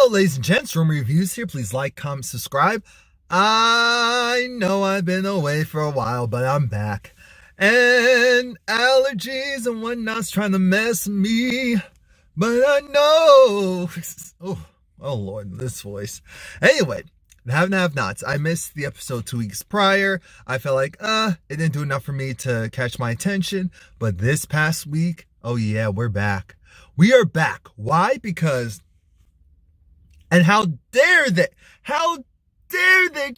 Hello, ladies and gents. Romie Reviews here. Please like, comment, subscribe. I know I've been away for a while, but I'm back. And allergies and whatnot's trying to mess me. But I know. Oh Lord, this voice. Anyway, the have and have-nots. I missed the episode 2 weeks prior. I felt like, it didn't do enough for me to catch my attention. But this past week, oh yeah, we're back. We are back. Why? Because... And how dare they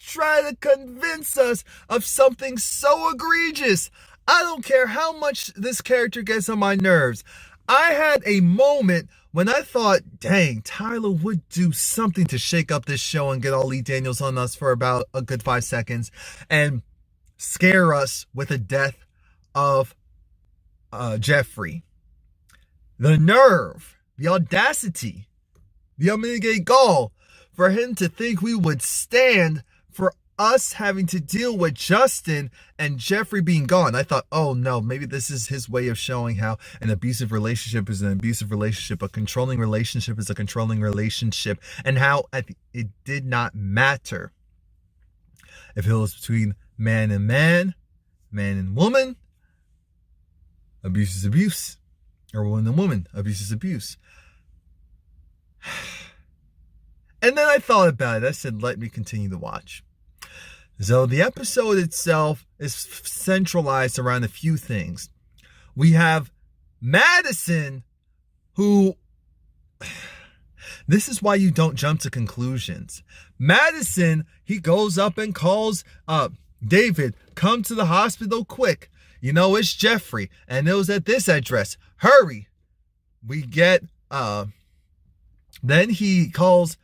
try to convince us of something so egregious? I don't care how much this character gets on my nerves. I had a moment when I thought, dang, Tyler would do something to shake up this show and get all Lee Daniels on us for about a good 5 seconds and scare us with the death of Jeffrey. The nerve, the audacity, the unmitigated gall for him to think we would stand for us having to deal with Justin and Jeffrey being gone. I thought, oh no, maybe this is his way of showing how an abusive relationship is an abusive relationship, a controlling relationship is a controlling relationship, and how it did not matter if it was between man and man, man and woman. Abuse is abuse, or woman and woman. Abuse is abuse. And then I thought about it. I said, let me continue to watch. So the episode itself is centralized around a few things. We have Madison, who... This is why you don't jump to conclusions. Madison, he goes up and calls David, come to the hospital quick. You know, it's Jeffrey, and it was at this address. Hurry. We get... Then he calls,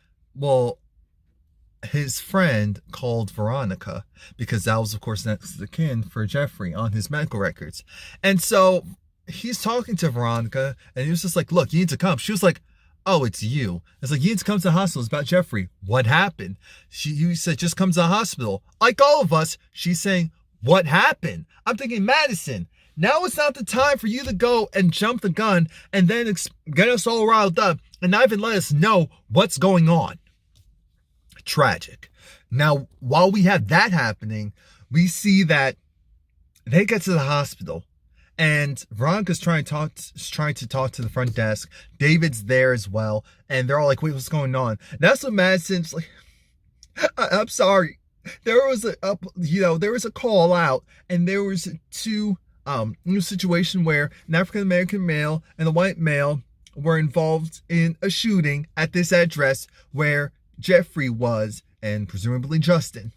his friend called Veronica, because that was, of course, next of kin for Jeffrey on his medical records. And so he's talking to Veronica, and he was just like, look, you need to come. She was like, oh, it's you. It's like, you need to come to the hospital. It's about Jeffrey. What happened? You said, just come to the hospital. Like all of us, she's saying, what happened? I'm thinking, Madison, now it's not the time for you to go and jump the gun and then get us all riled up and not even let us know what's going on. Tragic. Now, while we have that happening, we see that they get to the hospital and Veronica's trying to talk to the front desk. David's there as well. And they're all like, wait, what's going on? That's what Madison's like, I'm sorry. There was a call out, and there was two situation where an African-American male and a white male were involved in a shooting at this address where Jeffrey was, and presumably Justin.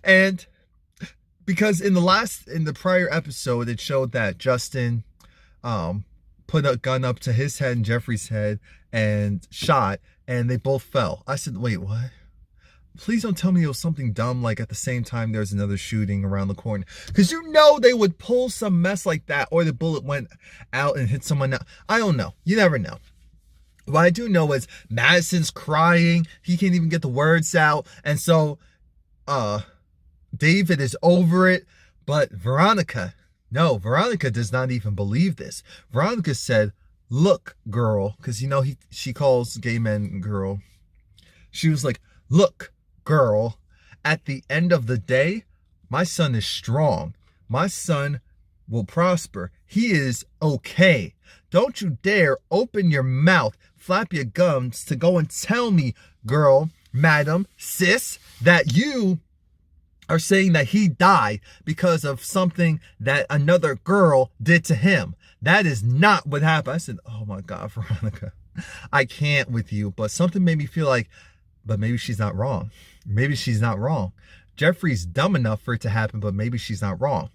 And because in the prior episode, it showed that Justin put a gun up to his head and Jeffrey's head and shot, and they both fell. I said, wait, what? Please don't tell me it was something dumb like at the same time there's another shooting around the corner. Because you know they would pull some mess like that, or the bullet went out and hit someone else. I don't know. You never know. What I do know is Madison's crying. He can't even get the words out. And so David is over it. But Veronica does not even believe this. Veronica said, look, girl. Because, you know, she calls gay men girl. She was like, look, girl, at the end of the day, my son is strong. My son will prosper. He is okay. Don't you dare open your mouth, flap your gums to go and tell me, girl, madam, sis, that you are saying that he died because of something that another girl did to him. That is not what happened. I said, oh my God, Veronica, I can't with you. But something made me feel like, but maybe she's not wrong. Maybe she's not wrong. Jeffrey's dumb enough for it to happen, but maybe she's not wrong.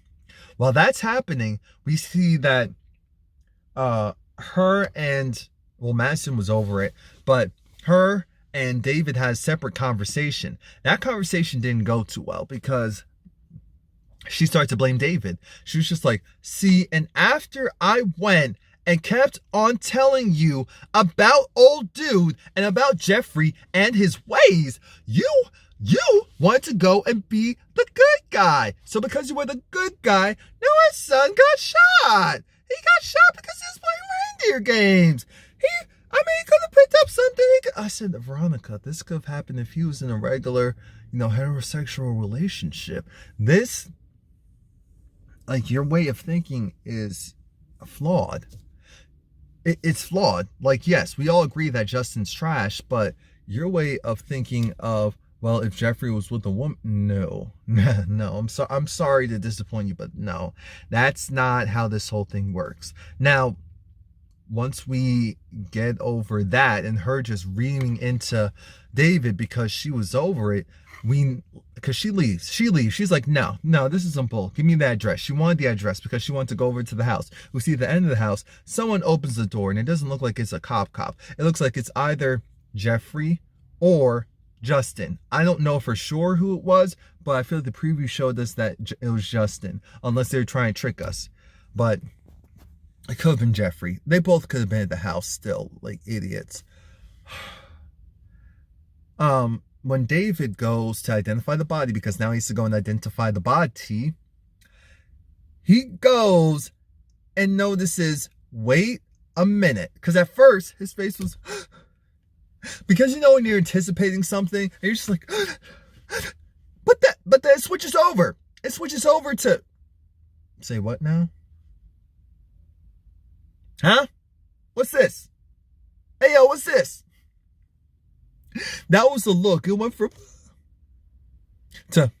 While that's happening, we see that her and, Madison was over it, but her and David had a separate conversation. That conversation didn't go too well because she started to blame David. She was just like, see, and after I went and kept on telling you about old dude and about Jeffrey and his ways, you wanted to go and be the good guy. So because you were the good guy, now our son got shot. He got shot because he was playing reindeer games. He could have picked up something. I said, Veronica, this could have happened if he was in a regular, heterosexual relationship. This, like, your way of thinking is flawed. It's flawed. Like, yes, we all agree that Justin's trash, but your way of thinking of, well, if Jeffrey was with a woman, no, I'm sorry to disappoint you, but no, that's not how this whole thing works. Now, once we get over that and her just reaming into David because she was over it, because she leaves. She's like, no, this isn't bull. Give me the address. She wanted the address because she wanted to go over to the house. We see at the end of the house, someone opens the door and it doesn't look like it's a cop. It looks like it's either Jeffrey or Justin. I don't know for sure who it was, but I feel like the preview showed us that it was Justin, unless they were trying to trick us. But it could have been Jeffrey. They both could have been at the house still, like idiots. When David goes to identify the body, because now he has to go and identify the body, he goes and notices, wait a minute. Because at first, his face was... because when you're anticipating something, and you're just like... but then it switches over. It switches over to... Say what now? Huh? What's this? Hey, yo, what's this? That was the look. It went from to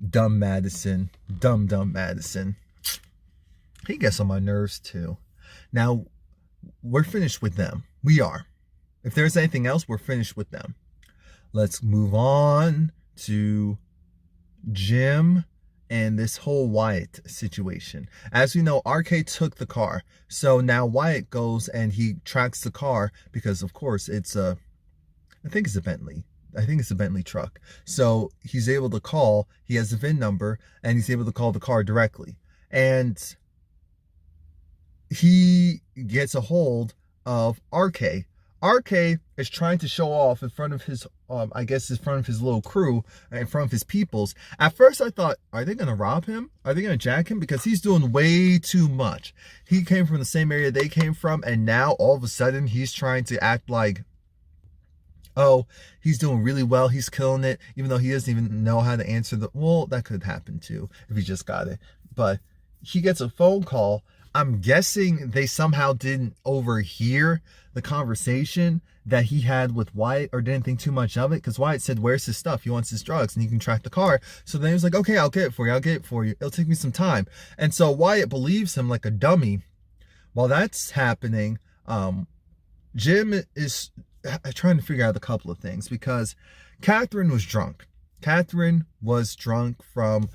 dumb Madison. Dumb Madison. He gets on my nerves too. Now, we're finished with them. We are. If there's anything else, we're finished with them. Let's move on to Jim and this whole Wyatt situation. As we know, RK took the car. So now Wyatt goes and he tracks the car because, of course, I think it's a Bentley. I think it's a Bentley truck. So he's able to call. He has the VIN number and he's able to call the car directly. And he gets a hold of RK. RK is trying to show off in front of his, in front of his little crew, in front of his peoples. At first I thought, are they going to rob him? Are they going to jack him? Because he's doing way too much. He came from the same area they came from, and now all of a sudden he's trying to act like, oh, he's doing really well, he's killing it, even though he doesn't even know how to answer well, that could happen too, if he just got it. But he gets a phone call. I'm guessing they somehow didn't overhear the conversation that he had with Wyatt, or didn't think too much of it, because Wyatt said, where's his stuff? He wants his drugs and he can track the car. So then he was like, okay, I'll get it for you. It'll take me some time. And so Wyatt believes him like a dummy. While that's happening, Jim is trying to figure out a couple of things, because Catherine was drunk. Catherine was drunk from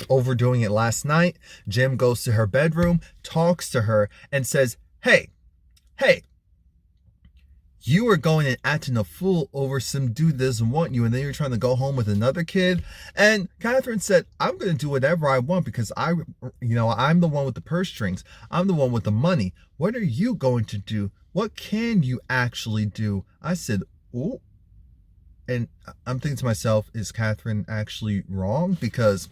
overdoing it last night. Jim goes to her bedroom, talks to her, and says, hey, you were going and acting a fool over some dude that doesn't want you, and then you're trying to go home with another kid. And Catherine said, I'm going to do whatever I want because I'm the one with the purse strings. I'm the one with the money. What are you going to do? What can you actually do? I said, oh. And I'm thinking to myself, is Catherine actually wrong? Because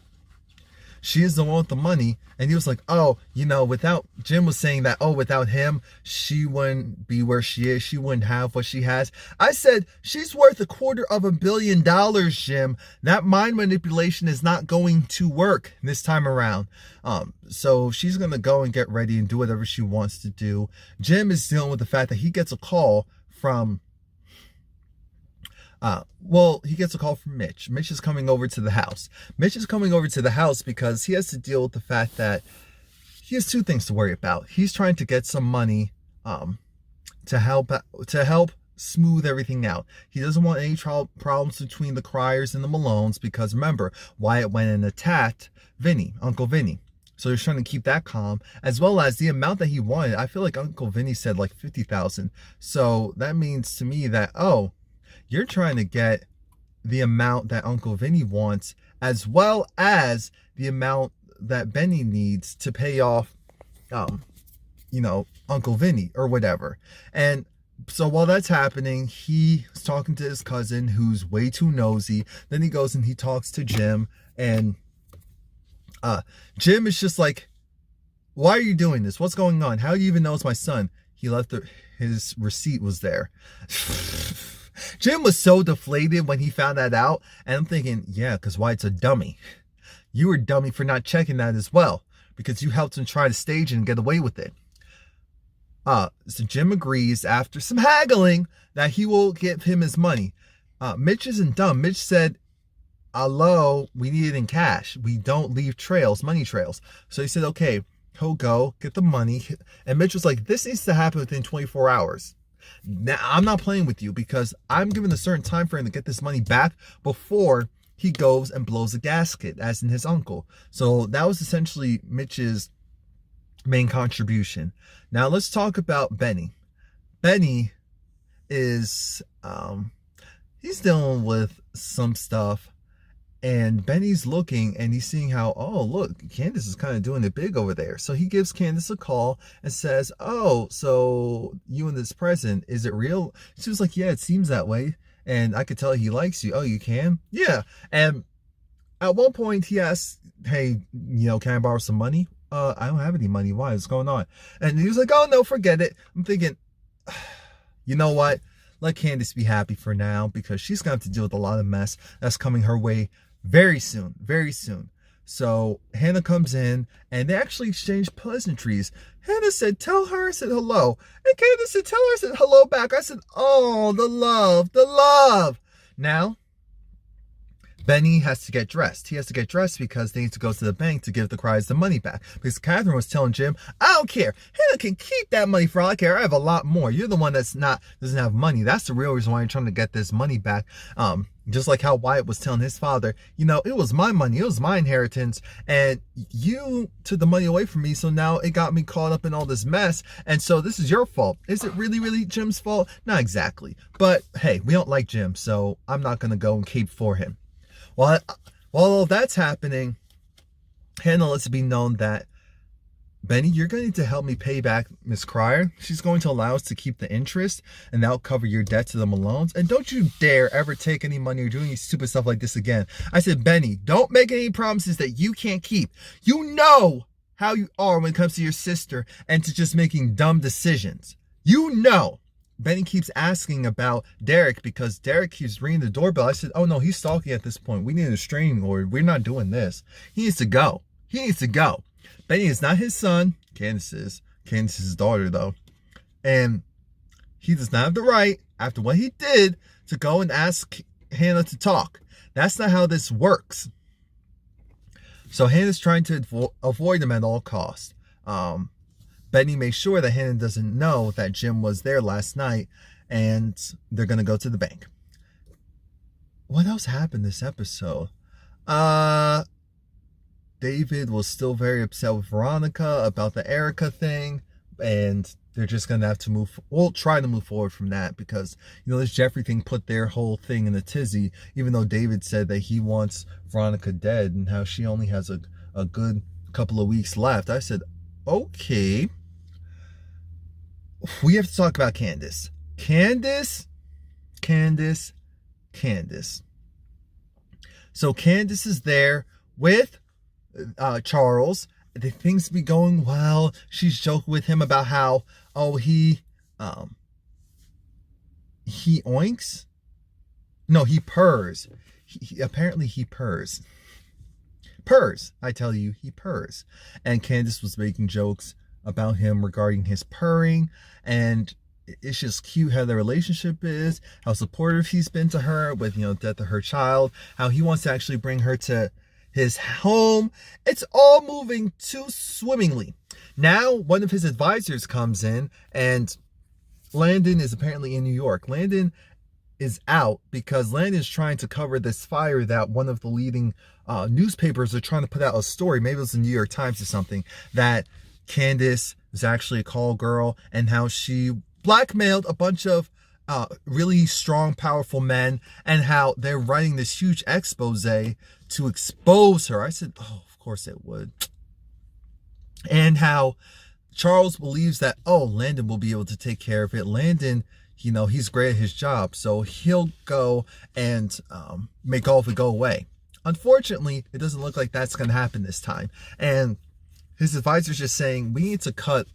she is the one with the money. And he was like, oh, Jim was saying that, oh, without him, she wouldn't be where she is. She wouldn't have what she has. I said, she's worth $250 million, Jim. That mind manipulation is not going to work this time around. So she's going to go and get ready and do whatever she wants to do. Jim is dealing with the fact that he gets a call from he gets a call from Mitch. Mitch is coming over to the house. Mitch is coming over to the house because he has to deal with the fact that he has two things to worry about. He's trying to get some money to help smooth everything out. He doesn't want any problems between the Criers and the Malones, because remember, Wyatt went and attacked Uncle Vinny. So he's trying to keep that calm, as well as the amount that he wanted. I feel like Uncle Vinny said like $50,000. So that means to me that, oh, you're trying to get the amount that Uncle Vinny wants, as well as the amount that Benny needs to pay off, Uncle Vinny or whatever. And so while that's happening, he's talking to his cousin, who's way too nosy. Then he goes and he talks to Jim, and Jim is just like, why are you doing this? What's going on? How do you even know it's my son? he left his receipt was there. Jim was so deflated when he found that out. And I'm thinking, yeah, because Wyatt's a dummy. You were a dummy for not checking that as well, because you helped him try to stage it and get away with it. So Jim agrees after some haggling that he will give him his money. Mitch isn't dumb. Mitch said, hello, we need it in cash. We don't leave trails, money trails. So he said, okay, he'll go get the money. And Mitch was like, this needs to happen within 24 hours. Now, I'm not playing with you because I'm given a certain time frame to get this money back before he goes and blows the gasket, as in his uncle. So that was essentially Mitch's main contribution. Now let's talk about Benny. Benny is, he's dealing with some stuff, and Benny's looking and he's seeing how, oh, look, Candace is kind of doing it big over there. So he gives Candace a call and says, oh, so you and this present, is it real? She was like, yeah, it seems that way. And I could tell he likes you. Oh, you can? Yeah. And at one point he asks, hey, can I borrow some money? I don't have any money. Why? What's going on? And he was like, oh, no, forget it. I'm thinking, you know what? Let Candace be happy for now, because she's going to have to deal with a lot of mess that's coming her way very soon, very soon. So Hannah comes in and they actually exchange pleasantries. Hannah said, tell her I said hello. And Candace said, tell her I said hello back. I said, oh, the love, the love. Now, Benny has to get dressed. He has to get dressed because they need to go to the bank to give the Cries the money back. Because Catherine was telling Jim, I don't care. Hannah can keep that money for all I care. I have a lot more. You're the one doesn't have money. That's the real reason why you're trying to get this money back. Just like how Wyatt was telling his father, it was my money. It was my inheritance. And you took the money away from me. So now it got me caught up in all this mess. And so this is your fault. Is it really, really Jim's fault? Not exactly. But hey, we don't like Jim. So I'm not going to go and cape for him. While all that's happening, Hannah lets it be known that, Benny, you're going to need to help me pay back Miss Cryer. She's going to allow us to keep the interest, and that'll cover your debt to the Malones. And don't you dare ever take any money or do any stupid stuff like this again. I said, Benny, don't make any promises that you can't keep. You know how you are when it comes to your sister and to just making dumb decisions. You know. Benny keeps asking about Derek because Derek keeps ringing the doorbell. I said, oh no, he's stalking at this point. We need a restraining order. We're not doing this. He needs to go. He needs to go. Benny is not his son. Candace is. Candace is his daughter though. And he does not have the right, after what he did, to go and ask Hannah to talk. That's not how this works. So Hannah's trying to avoid him at all costs. Benny makes sure that Hannah doesn't know that Jim was there last night, and they're going to go to the bank. What else happened this episode? David was still very upset with Veronica about the Erica thing, and they're just going to have to try to move forward from that because, this Jeffrey thing put their whole thing in a tizzy, even though David said that he wants Veronica dead and how she only has a good couple of weeks left. I said, okay. We have to talk about Candace. Candace. So Candace is there with Charles. Things be going well. She's joking with him about how, he oinks. No, he purrs. Apparently he purrs. Purrs. I tell you, he purrs. And Candace was making jokes about him regarding his purring, and it's just cute how their relationship is, how supportive he's been to her with death of her child, how he wants to actually bring her to his home. It's all moving too swimmingly. Now one of his advisors comes in, and Landon is apparently in New York. Landon is out because Landon's trying to cover this fire that one of the leading newspapers are trying to put out a story, maybe it was the New York Times or something, that Candace is actually a call girl and how she blackmailed a bunch of really strong, powerful men, and how they're writing this huge expose to expose her. I said, oh, of course it would. And how Charles believes that, Landon will be able to take care of it. Landon, he's great at his job, so he'll go and make all of it go away. Unfortunately, it doesn't look like that's going to happen this time. And his advisor's just saying, we need to cut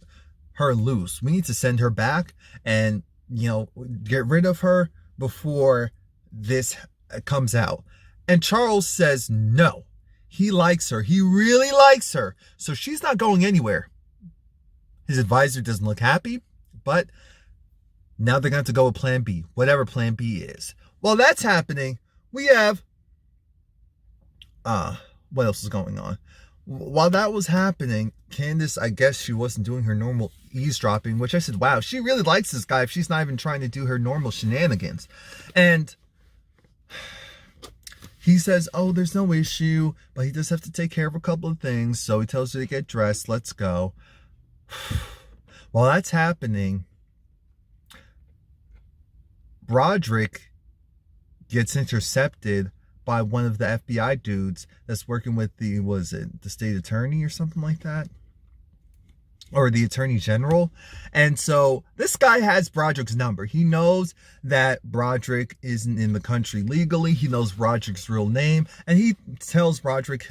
her loose. We need to send her back and, you know, get rid of her before this comes out. And Charles says no. He likes her. He really likes her. So she's not going anywhere. His advisor doesn't look happy, but now they're going to have to go with plan B, whatever plan B is. While that's happening, we have, what else is going on? While that was happening, Candace, I guess she wasn't doing her normal eavesdropping, which I said, wow, she really likes this guy if she's not even trying to do her normal shenanigans. And he says, oh, there's no issue, but he does have to take care of a couple of things. So he tells her to get dressed. Let's go. While that's happening, Broderick gets intercepted by one of the FBI dudes that's working with the state attorney or something like that, or the attorney general. And so this guy has Broderick's number. He knows that Broderick isn't in the country legally. He knows Broderick's real name, and he tells Broderick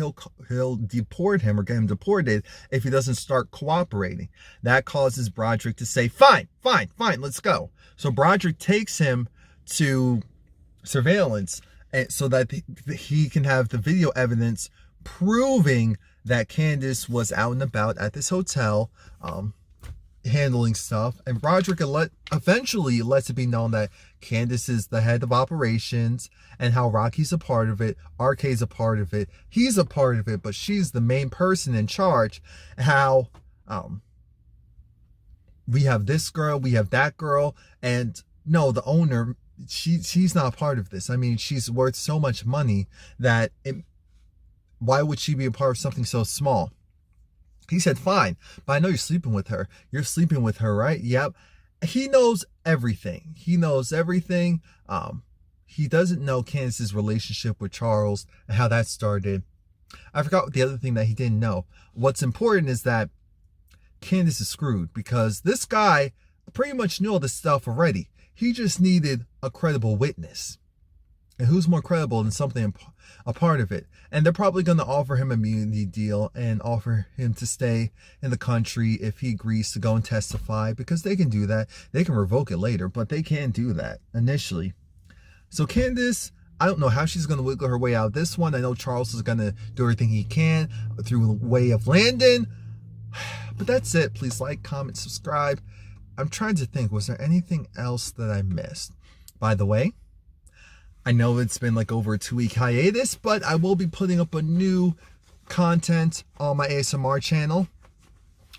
he'll deport him or get him deported if he doesn't start cooperating. That causes Broderick to say, fine, let's go. So Broderick takes him to surveillance so that he can have the video evidence proving that Candace was out and about at this hotel, handling stuff. And Broderick eventually lets it be known that Candace is the head of operations, and how Rocky's a part of it, RK's a part of it, he's a part of it, but she's the main person in charge. How we have this girl, we have that girl, and no, the owner, she's not a part of this. I mean, she's worth so much money that why would she be a part of something so small? He said, fine, but I know you're sleeping with her. You're sleeping with her, right? Yep. He knows everything. He knows everything. He doesn't know Candace's relationship with Charles and how that started. I forgot the other thing that he didn't know. What's important is that Candace is screwed because this guy pretty much knew all this stuff already. He just needed a credible witness. And who's more credible than something a part of it? And they're probably going to offer him an immunity deal and offer him to stay in the country if he agrees to go and testify, because they can do that. They can revoke it later, but they can do that initially. So Candace, I don't know how she's going to wiggle her way out of this one. I know Charles is going to do everything he can through the way of Landon. But that's it. Please like, comment, subscribe. I'm trying to think, was there anything else that I missed? By the way, I know it's been like over a 2-week hiatus, but I will be putting up a new content on my ASMR channel.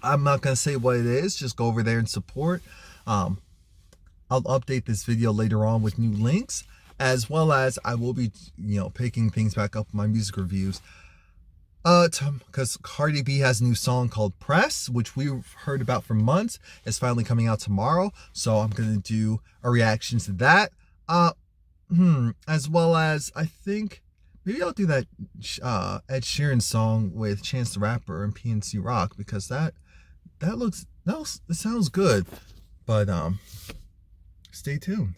I'm not going to say what it is. Just go over there and support. I'll update this video later on with new links, as well as I will be, picking things back up in my music reviews. Because Cardi B has a new song called Press, which we've heard about for months. It's finally coming out tomorrow. So I'm going to do a reaction to that. As well as, I think, maybe I'll do that Ed Sheeran song with Chance the Rapper and PNC Rock, because it sounds good. But stay tuned.